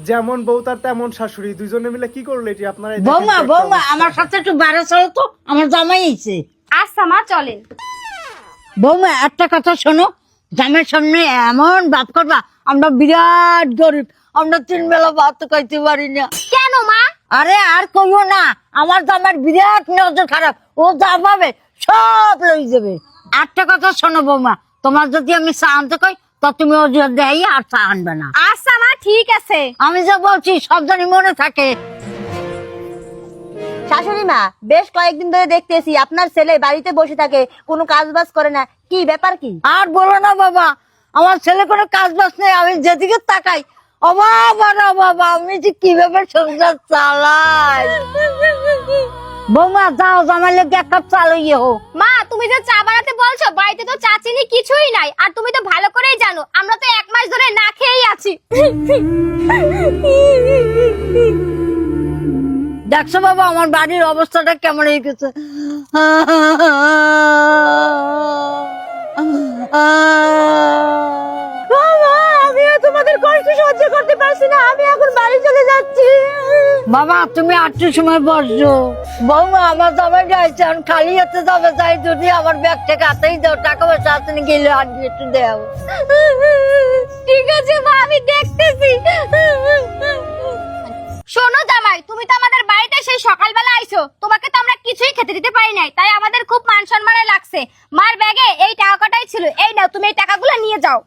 যেমন বউ তার তেমন শাশুড়ি, দুজনে মিলে কি করলে এটি আপনারা? বৌমা বৌমা আমার সাথে একটু বাইরে চলো তো, আমার জামাই এসে। আচ্ছা মা চলেন। বৌমা একটা কথা শোনো, জামাইয়ের সামনে এমন ভাব করবা আমরা বিরাট গরিব, আমরা 3 বেলা ভাত খাইতে পারি না। কেন মা? আরে আর কইও না, আমার জামাইয়ের বিরাট নজর খারাপ, ও যা পাবে সব লই যাবে। একটা কথা শোনো বৌমা, তোমার যদি আমি চা আনতে কই তা তুমি অজুহাত দেই আর চা আনবে না। আচ্ছা মা ঠিক আছে। আমি যা বলছি সব জানি মনে থাকে। শাশুড়ি মা, বেশ কয়েকদিন ধরে দেখতেছি আপনার ছেলে বাড়িতে বসে থাকে, কোনো কাজ বাজ করে না, কি ব্যাপার কি? আর বলো না বাবা, আমার ছেলে কোনো কাজ বাজ নেই, আমি যেদিকে তাকাই অবাক আর বাবা, আমি যে কিভাবে সংসার চালাই। বৌমা যাও, জামাই লোক 1 কাপ চা লইয়ে হো। মা তুমি যে চা বানাতে বলছো, বাড়িতে তো চা চিনি কিছুই নাই, আর তুমি তো ভালো করেই জানো আমরা তো 1 মাস ধরে না খেয়েই আছি। দেখছো বাবা আমার বাড়ির অবস্থাটা কেমন হয়ে গেছে। আমিও তোমাদের কষ্ট সহ্য করতে পারছি না, আমি এখন বাড়ি চলে যাচ্ছি। বাবা তুমি আটটার সময় বসছো। বৌমা আমার জামাই যাইছে, আমি খালি হাতে যাবে, যাই যদি আমার ব্যাগ থেকে হাতেই দাও, টাকা পয়সা হাতে নিয়ে গেলে আর একটু দেও। ঠিক আছে মা, আমি দেখতেছি। শোনো জামাই, তুমি তো আমাদের বাড়িতে সেই সকালবেলা আইছো, তোমাকে তো আমরা কিছুই খেতে দিতে পারি নাই, তাই আমাদের খুব মান সম্মানে লাগছে। মার ব্যাগে এই টাকাটাই ছিল, এই নাও তুমি এই টাকাগুলো নিয়ে যাও।